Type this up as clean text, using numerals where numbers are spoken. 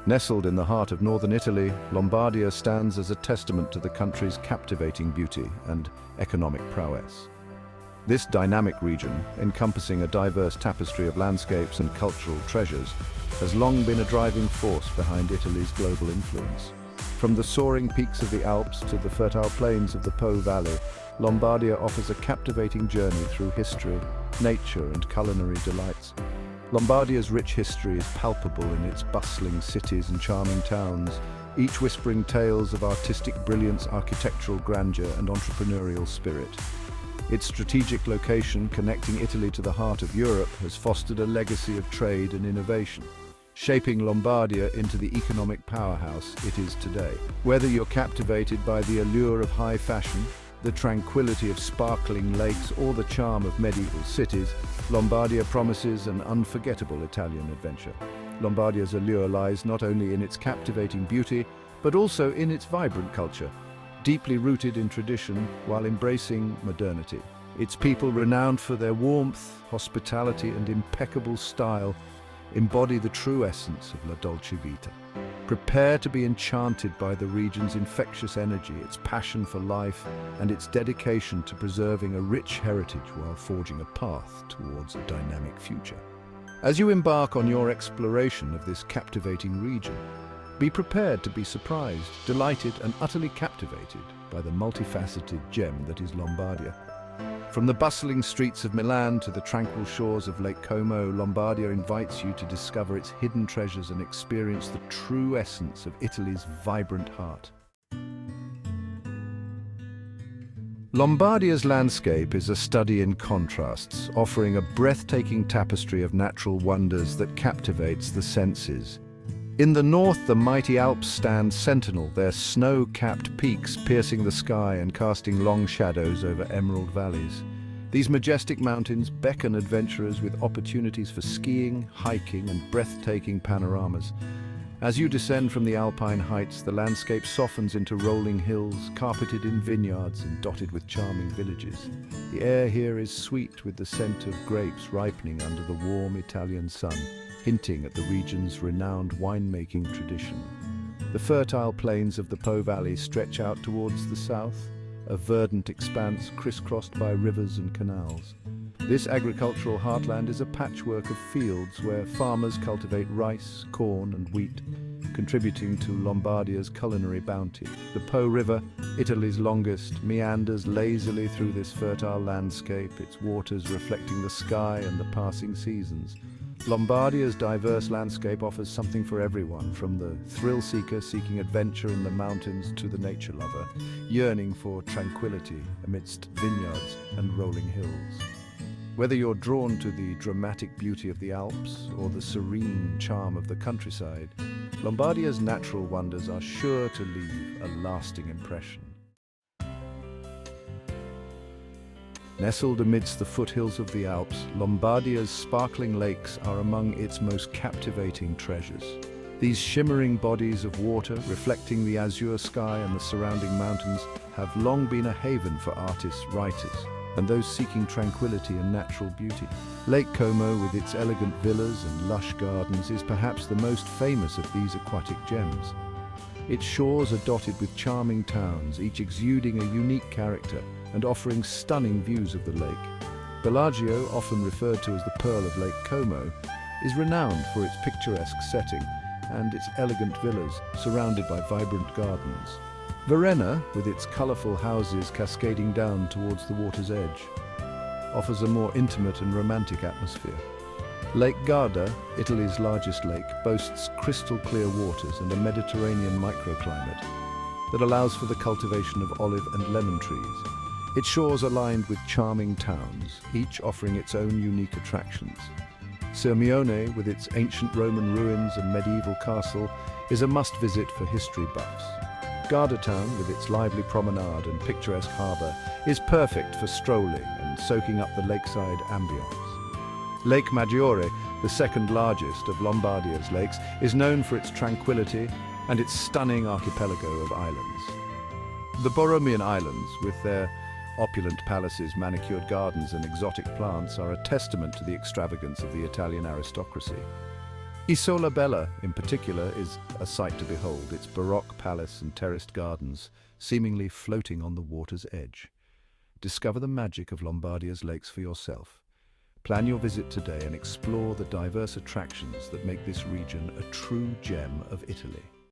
Nestled in the heart of northern Italy, Lombardia stands as a testament to the country's captivating beauty and economic prowess. This dynamic region, encompassing a diverse tapestry of landscapes and cultural treasures, has long been a driving force behind Italy's global influence. From the soaring peaks of the Alps to the fertile plains of the Po Valley, Lombardia offers a captivating journey through history, nature, and culinary delights. Lombardia's rich history is palpable in its bustling cities and charming towns, each whispering tales of artistic brilliance, architectural grandeur, and entrepreneurial spirit. Its strategic location, connecting Italy to the heart of Europe, has fostered a legacy of trade and innovation, shaping Lombardia into the economic powerhouse it is today. Whether you're captivated by the allure of high fashion, the tranquility of sparkling lakes, or the charm of medieval cities, Lombardia promises an unforgettable Italian adventure. Lombardia's allure lies not only in its captivating beauty, but also in its vibrant culture, deeply rooted in tradition while embracing modernity. Its people, renowned for their warmth, hospitality, and impeccable style, embody the true essence of La Dolce Vita. Prepare to be enchanted by the region's infectious energy, its passion for life, and its dedication to preserving a rich heritage while forging a path towards a dynamic future. As you embark on your exploration of this captivating region, be prepared to be surprised, delighted, and utterly captivated by the multifaceted gem that is Lombardia. From the bustling streets of Milan to the tranquil shores of Lake Como, Lombardia invites you to discover its hidden treasures and experience the true essence of Italy's vibrant heart. Lombardia's landscape is a study in contrasts, offering a breathtaking tapestry of natural wonders that captivates the senses. In the north, the mighty Alps stand sentinel, their snow-capped peaks piercing the sky and casting long shadows over emerald valleys. These majestic mountains beckon adventurers with opportunities for skiing, hiking, and breathtaking panoramas. As you descend from the alpine heights, the landscape softens into rolling hills, carpeted in vineyards and dotted with charming villages. The air here is sweet with the scent of grapes ripening under the warm Italian sun, hinting at the region's renowned winemaking tradition. The fertile plains of the Po Valley stretch out towards the south, a verdant expanse crisscrossed by rivers and canals. This agricultural heartland is a patchwork of fields where farmers cultivate rice, corn, and wheat, contributing to Lombardia's culinary bounty. The Po River, Italy's longest, meanders lazily through this fertile landscape, its waters reflecting the sky and the passing seasons. Lombardia's diverse landscape offers something for everyone, from the thrill-seeker seeking adventure in the mountains to the nature lover, yearning for tranquility amidst vineyards and rolling hills. Whether you're drawn to the dramatic beauty of the Alps or the serene charm of the countryside, Lombardia's natural wonders are sure to leave a lasting impression. Nestled amidst the foothills of the Alps, Lombardia's sparkling lakes are among its most captivating treasures. These shimmering bodies of water, reflecting the azure sky and the surrounding mountains, have long been a haven for artists, writers, and those seeking tranquility and natural beauty. Lake Como, with its elegant villas and lush gardens, is perhaps the most famous of these aquatic gems. Its shores are dotted with charming towns, each exuding a unique character and offering stunning views of the lake. Bellagio, often referred to as the Pearl of Lake Como, is renowned for its picturesque setting and its elegant villas surrounded by vibrant gardens. Varenna, with its colourful houses cascading down towards the water's edge, offers a more intimate and romantic atmosphere. Lake Garda, Italy's largest lake, boasts crystal-clear waters and a Mediterranean microclimate that allows for the cultivation of olive and lemon trees. Its shores are lined with charming towns, each offering its own unique attractions. Sirmione, with its ancient Roman ruins and medieval castle, is a must-visit for history buffs. Garda town, with its lively promenade and picturesque harbour, is perfect for strolling and soaking up the lakeside ambience. Lake Maggiore, the second largest of Lombardia's lakes, is known for its tranquility and its stunning archipelago of islands. The Borromean Islands, with their opulent palaces, manicured gardens and exotic plants, are a testament to the extravagance of the Italian aristocracy. Isola Bella, in particular, is a sight to behold, its baroque palace and terraced gardens seemingly floating on the water's edge. Discover the magic of Lombardia's lakes for yourself. Plan your visit today and explore the diverse attractions that make this region a true gem of Italy.